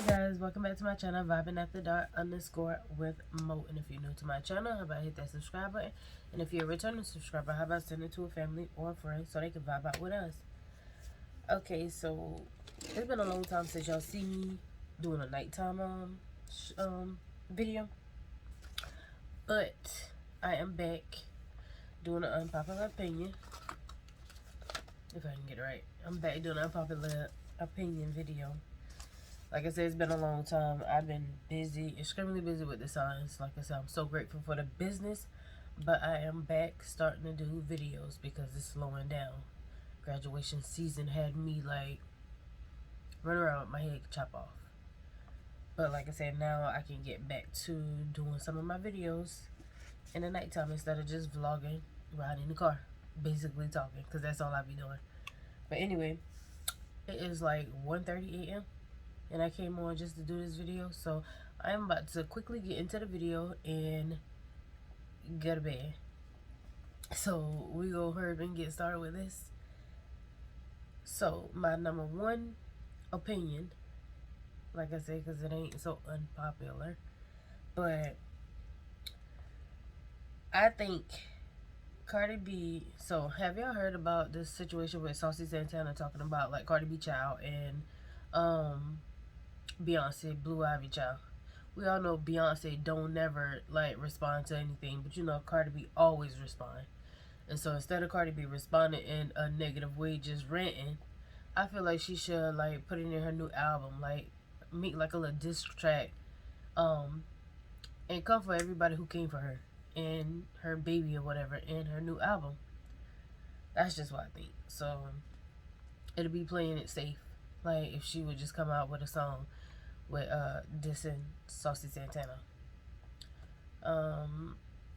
guys, welcome back to my channel, Vibing After Dark _ with Mo. And if you're new to my channel, how about hit that subscribe button? And if you're a returning subscriber, how about send it to a family or a friend so they can vibe out with us? Okay, so it's been a long time since y'all see me doing a nighttime video, but I am back doing an unpopular opinion. If I can get it right, I'm back doing an unpopular opinion video. Like I said, it's been a long time. I've been busy, extremely busy with the signs. Like I said, I'm so grateful for the business, but I am back starting to do videos because it's slowing down. Graduation season had me like running around with my head chopped off. But like I said, now I can get back to doing some of my videos in the nighttime instead of just vlogging, riding in the car, basically talking, because that's all I be doing. But anyway, it is like 1:30 a.m. and I came on just to do this video, so I'm about to quickly get into the video and go to bed. So we go hurry and get started with this. So my number one opinion, like I said, because it ain't so unpopular, but I think Cardi B. So have y'all heard about this situation with Santana talking about like Cardi B child and Beyonce Blue Ivy child? We all know Beyonce don't never like respond to anything, but you know Cardi B always respond. And so instead of Cardi B responding in a negative way, just ranting, I feel like she should like put it in her new album, like make like a little diss track, and come for everybody who came for her and her baby or whatever in her new album. That's just what I think. So it'll be playing it safe. Like if she would just come out with a song with dissing Santana.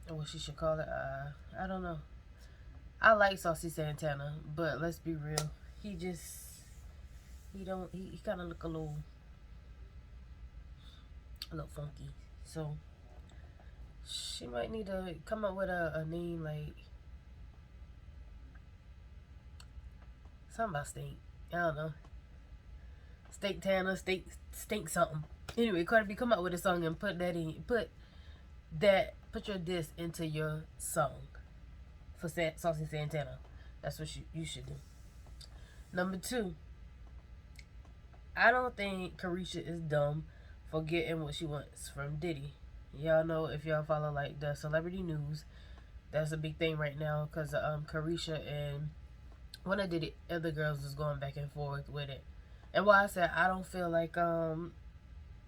What she should call it, I don't know. I like Santana, but let's be real. He kind of look a little funky. So she might need to come up with a name like something about steak. I don't know. Steak Tana, steak something. Anyway, Cardi B, come out with a song and put your diss into your song for Saucy Santana. That's what you should do. Number two, I don't think Caresha is dumb for getting what she wants from Diddy. Y'all know, if y'all follow like the celebrity news, that's a big thing right now because Caresha and one of the other girls was going back and forth with it. And why I said I don't feel like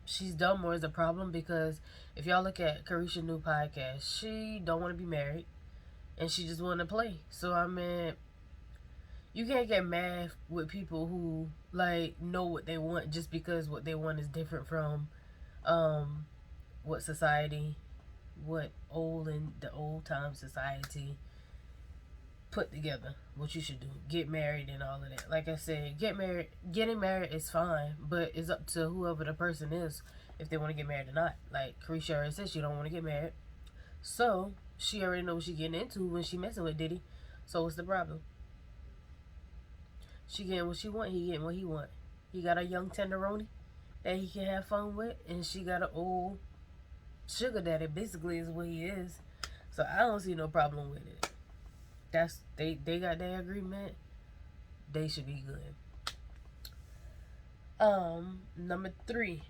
she's dumb or is a problem, because if y'all look at Caresha's new podcast, she don't want to be married and she just want to play. So I mean, you can't get mad with people who like know what they want just because what they want is different from what society, what the old time society put together. What you should do, get married and all of that. Like I said, getting married is fine, but it's up to whoever the person is if they want to get married or not. Like Caresha already said she don't want to get married, so she already knows what she getting into when she messing with Diddy. So what's the problem? She getting what she want, he getting what he want. He got a young tenderoni that he can have fun with, and she got an old sugar daddy, basically is what he is. So I don't see no problem with it. That's they got their agreement. They should be good. Number three,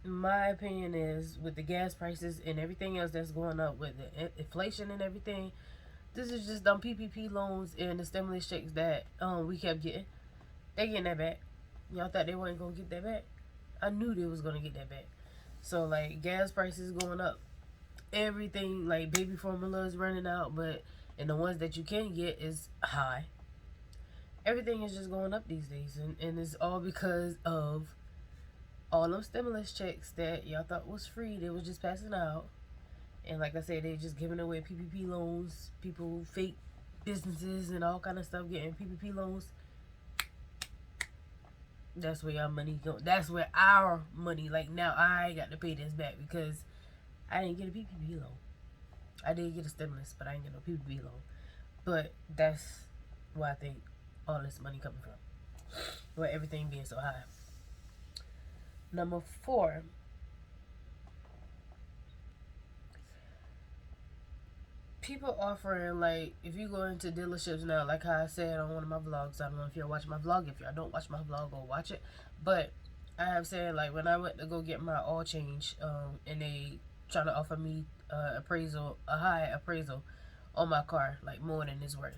my opinion is, with the gas prices and everything else that's going up with the inflation and everything, this is just dumb PPP loans and the stimulus checks that we kept getting. They getting that back. Y'all thought they weren't gonna get that back? I knew they was gonna get that back. So like gas prices going up, everything like baby formula is running out, and the ones that you can get is high. Everything is just going up these days, and it's all because of all them stimulus checks that y'all thought was free. They was just passing out, and like I said, they just giving away PPP loans. People, fake businesses and all kind of stuff getting PPP loans. That's where y'all money go. That's where our money, like now I got to pay this back because I didn't get a PPP loan. I did get a stimulus, but I didn't get no PPP loan. But that's why I think all this money coming from? With everything being so high. Number 4, people offering, like, if you go into dealerships now, like how I said on one of my vlogs, I don't know if y'all watch my vlog. If y'all don't watch my vlog, go watch it. But I have said, like, when I went to go get my oil change, and they trying to offer me a high appraisal on my car, like more than it's worth.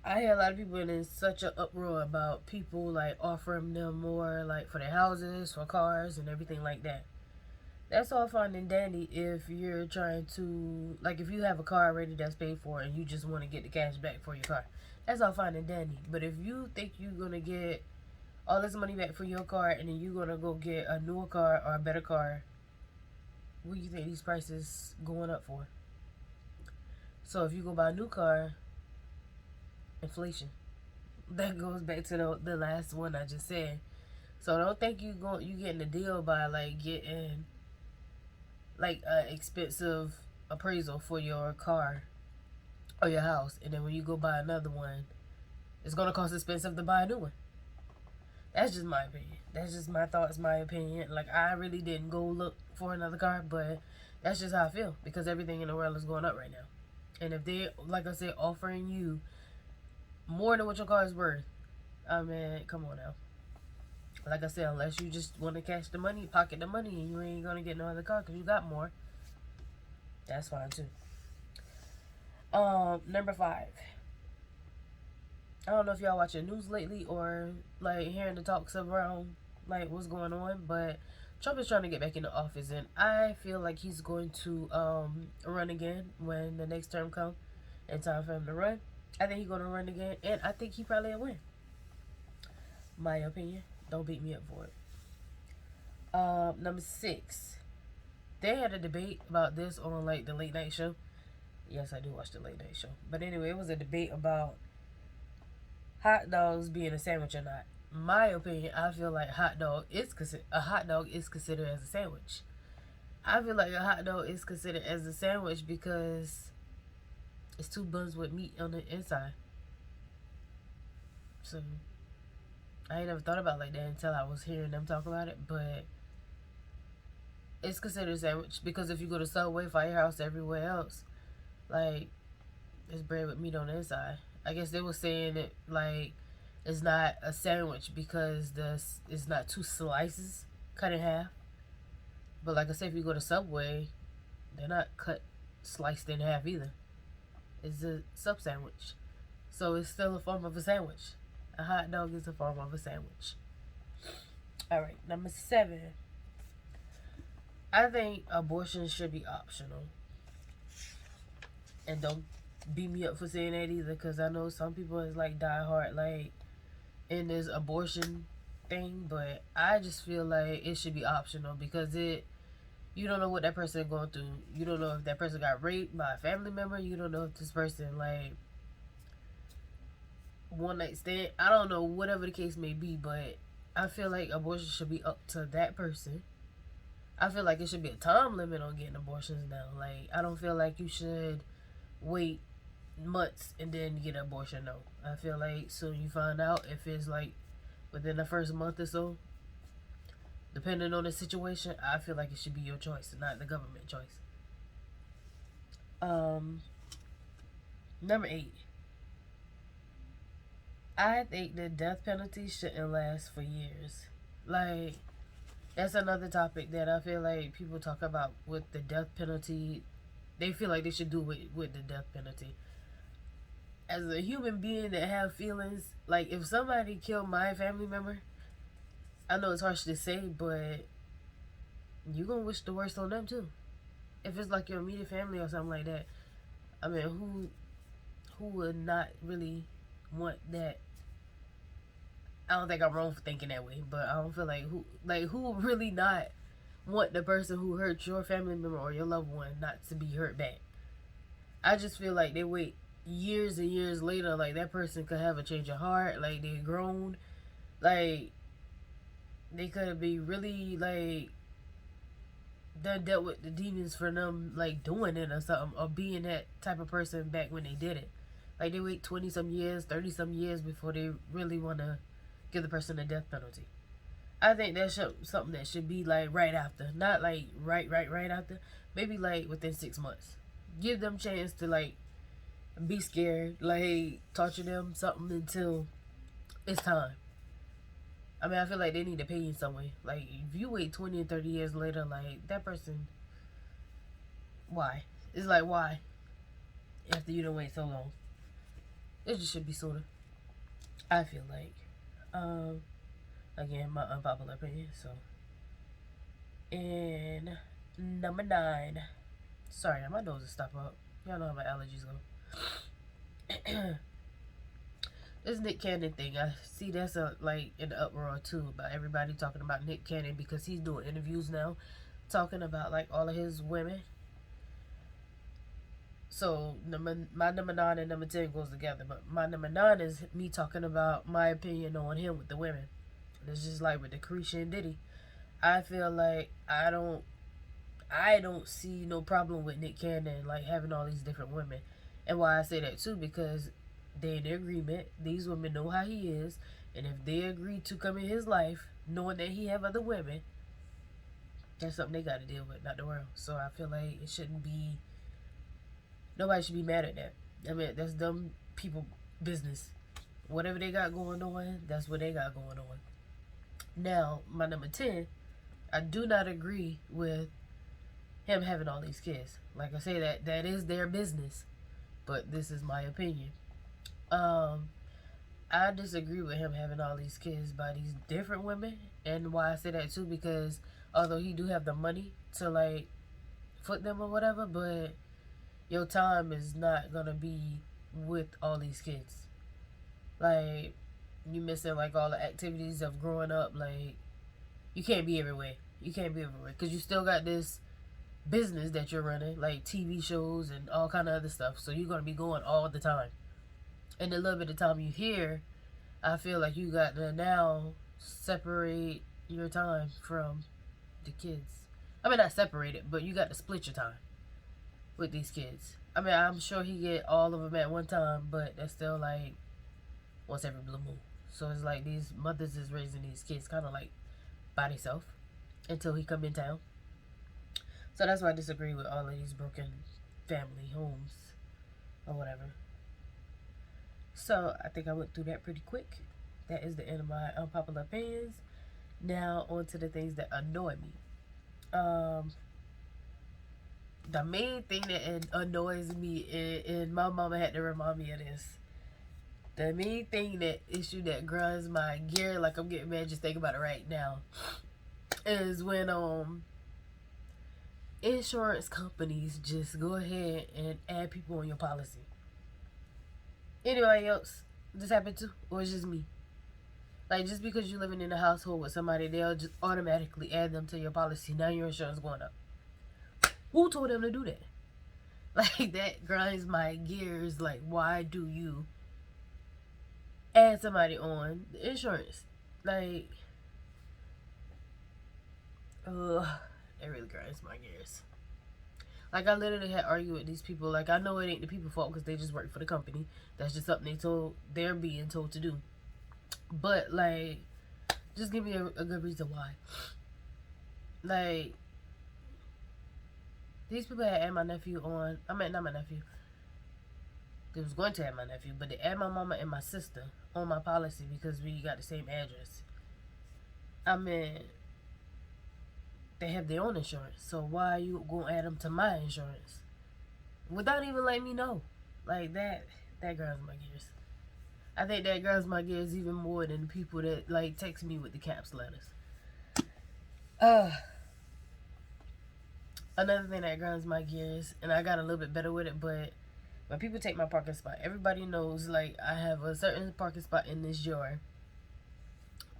I hear a lot of people in such an uproar about people like offering them more, like for their houses, for cars, and everything like that. That's all fine and dandy if you're trying to, like, if you have a car already that's paid for and you just want to get the cash back for your car. That's all fine and dandy. But if you think you're going to get all this money back for your car and then you're going to go get a newer car or a better car, what do you think these prices going up for? So if you go buy a new car, inflation. That goes back to the last one I just said. So don't think you getting a deal by like getting like an expensive appraisal for your car or your house, and then when you go buy another one, it's gonna cost expensive to buy a new one. That's just my opinion. That's just my thoughts, my opinion. Like, I really didn't go look for another car, but that's just how I feel because everything in the world is going up right now. And if they, like I said, offering you more than what your car is worth, I mean, come on now. Like I said, unless you just want to cash the money, pocket the money, and you ain't gonna get no other car because you got more, that's fine too. Number 5. I don't know if y'all watching news lately or like hearing the talks around like what's going on, but Trump is trying to get back into office, and I feel like he's going to run again when the next term comes and time for him to run. I think he's going to run again, and I think he probably will win. My opinion. Don't beat me up for it. Number 6. They had a debate about this on like the late night show. Yes, I do watch the late night show. But anyway, it was a debate about hot dogs being a sandwich or not. My opinion, I feel like a hot dog is considered as a sandwich. I feel like a hot dog is considered as a sandwich because it's 2 buns with meat on the inside. So I ain't never thought about it like that until I was hearing them talk about it, but it's considered a sandwich because if you go to Subway, Firehouse, everywhere else, like, it's bread with meat on the inside. I guess they were saying it like it's not a sandwich because it's not 2 slices cut in half. But like I said, if you go to Subway, they're not sliced in half either. It's a sub sandwich. So it's still a form of a sandwich. A hot dog is a form of a sandwich. Alright, number 7. I think abortion should be optional. And don't beat me up for saying that either, because I know some people is like die hard like in this abortion thing, but I just feel like it should be optional because you don't know what that person is going through. You don't know if that person got raped by a family member. You don't know if this person like one night stand. I don't know, whatever the case may be, but I feel like abortion should be up to that person. I feel like it should be a time limit on getting abortions now. Like, I don't feel like you should wait months and then get an abortion. No, I feel like soon you find out, if it's like within the first month or so, depending on the situation, I feel like it should be your choice, not the government choice. Number 8. I think the death penalty shouldn't last for years. Like, that's another topic that I feel like people talk about with the death penalty. They feel like they should do it with the death penalty. As a human being that have feelings, like if somebody killed my family member, I know it's harsh to say, but you gonna wish the worst on them too. If it's like your immediate family or something like that, I mean, who would not really want that? I don't think I'm wrong for thinking that way, but I don't feel like who would really not want the person who hurt your family member or your loved one not to be hurt back. I just feel like they wait years and years later, like that person could have a change of heart, like they grown, like they could be really like done dealt with the demons for them like doing it or something, or being that type of person back when they did it. Like they wait 20 some years, 30 some years before they really want to give the person a death penalty. I think that's something that should be like right after, not like right after. Maybe like within 6 months. Give them chance to like be scared, like torture them something until it's time. I mean, I feel like they need to pay in some way. Like if you wait 20 and 30 years later, like that person, why? It's like why after you don't wait so long. It just should be sooner. I feel like. Again, my unpopular opinion. So, and number 9. Sorry, my nose is stopped up. Y'all know how my allergies go. This Nick Cannon thing, I see that's like in the uproar too about everybody talking about Nick Cannon because he's doing interviews now, talking about like all of his women. So my number 9 and number 10 goes together, but my number 9 is me talking about my opinion on him with the women. It's just like with the Caresha and Diddy. I feel like I don't see no problem with Nick Cannon like having all these different women. And why I say that too, because they in agreement. These women know how he is, and if they agree to come in his life knowing that he have other women, that's something they got to deal with, not the world. So I feel like it shouldn't be, nobody should be mad at that. I mean, that's dumb people business. Whatever they got going on, that's what they got going on. Now, my number 10, I do not agree with him having all these kids. Like I say, that is their business, but this is my opinion. I disagree with him having all these kids by these different women, and why I say that too, because although he do have the money to like foot them or whatever, but your time is not gonna be with all these kids. Like, you missing like all the activities of growing up. Like, you can't be everywhere. You can't be everywhere because you still got this business that you're running, like TV shows and all kind of other stuff. So you're gonna be going all the time. And the little bit of time you here, I feel like you got to now separate your time from the kids. I mean, not separate it, but you got to split your time with these kids. I mean, I'm sure he get all of them at one time, but that's still like once every blue moon. So it's like these mothers is raising these kids kind of like by themselves until he come in town. So that's why I disagree with all of these broken family homes or whatever. So I think I went through that pretty quick. That is the end of my unpopular opinions. Now on to the things that annoy me. The main thing that annoys me, and my mama had to remind me of this. The main thing, that issue that grinds my gear, like I'm getting mad just thinking about it right now, is when insurance companies just go ahead and add people on your policy. Anybody else this happened to, or is just me? Like, just because you're living in a household with somebody, they'll just automatically add them to your policy. Now your insurance going up. Who told them to do that? Like, that grinds my gears. Like, why do you add somebody on the insurance? Like, it really grinds my gears. Like, I literally had argued with these people. Like, I know it ain't the people's fault because they just work for the company. That's just something they're being told to do. But, like, just give me a good reason why. Like, these people had my nephew on. I mean, not my nephew. They was going to have my nephew, but they add my mama and my sister on my policy because we got the same address. I mean, they have their own insurance, so why are you gonna add them to my insurance without even letting me know? Like, that grinds my gears. I think that grinds my gears even more than the people that like text me with the caps letters. Another thing that grinds my gears, and I got a little bit better with it, but when people take my parking spot, everybody knows, like, I have a certain parking spot in this yard,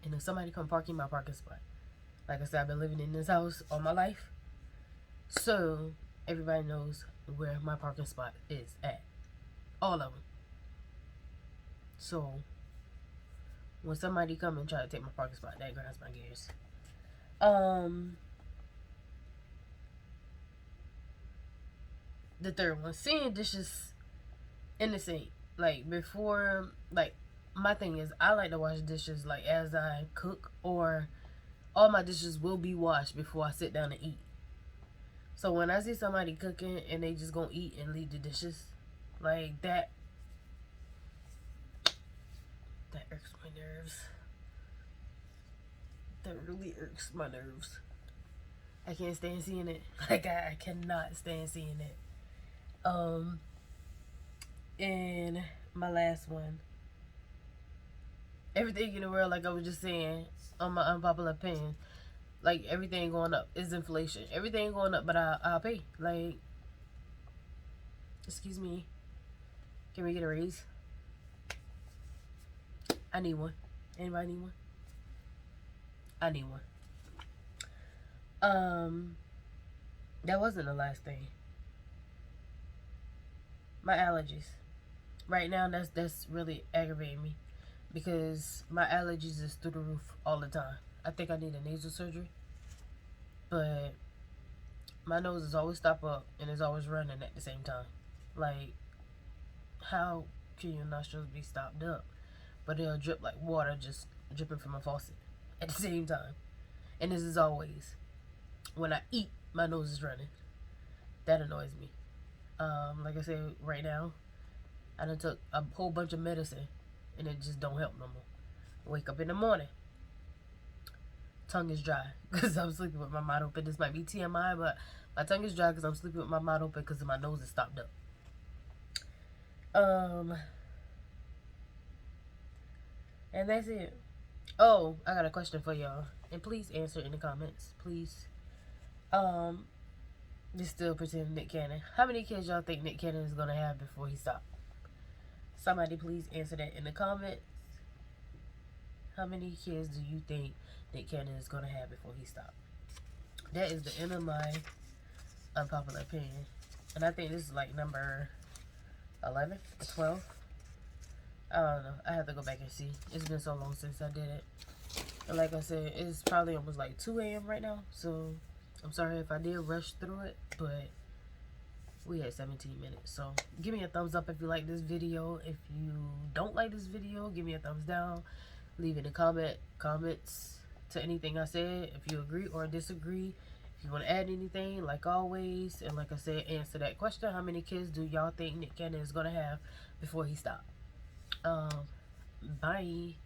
and if somebody come park in my parking spot, like I said, I've been living in this house all my life, so everybody knows where my parking spot is at. All of them. So when somebody come and try to take my parking spot, that grinds my gears. The third one, seeing dishes in the sink. Like before, like my thing is I like to wash dishes like as I cook, or all my dishes will be washed before I sit down to eat. So when I see somebody cooking and they just gonna eat and leave the dishes, like that irks my nerves. That really irks my nerves. I can't stand seeing it. Like I cannot stand seeing it. And my last one. Everything in the world, like I was just saying, on my unpopular opinion, like everything going up is inflation. Everything going up, but I'll pay. Like, excuse me, can we get a raise? I need one. Anybody need one? I need one. That wasn't the last thing. My allergies. Right now, that's really aggravating me because my allergies is through the roof all the time. I think I need a nasal surgery, but my nose is always stopped up and is always running at the same time. Like, how can your nostrils be stopped up, but they'll drip like water just dripping from a faucet at the same time? And this is always when I eat, my nose is running. That annoys me. Like I said, right now, I done took a whole bunch of medicine and it just don't help no more. Wake up in the morning, tongue is dry because I'm sleeping with my mouth open. This might be TMI, but my tongue is dry because I'm sleeping with my mouth open because my nose is stopped up. And that's it. Oh, I got a question for y'all, and please answer in the comments, please. Just still pretend Nick Cannon. How many kids y'all think Nick Cannon is gonna have before he stops? Somebody please answer that in the comments. How many kids do you think Nick Cannon is gonna have before he stops? That is the end of my unpopular opinion, and I think this is like number 11 or 12. I don't know. I have to go back and see. It's been so long since I did it. And like I said, it's probably almost like 2 a.m. right now. So I'm sorry if I did rush through it, but we had 17 minutes. So give me a thumbs up if you like this video. If you don't like this video, give me a thumbs down. Leave in the comments to anything I said if you agree or disagree. If you want to add anything, like always. And like I said, answer that question. How many kids do y'all think Nick Cannon is going to have before he stops? Bye.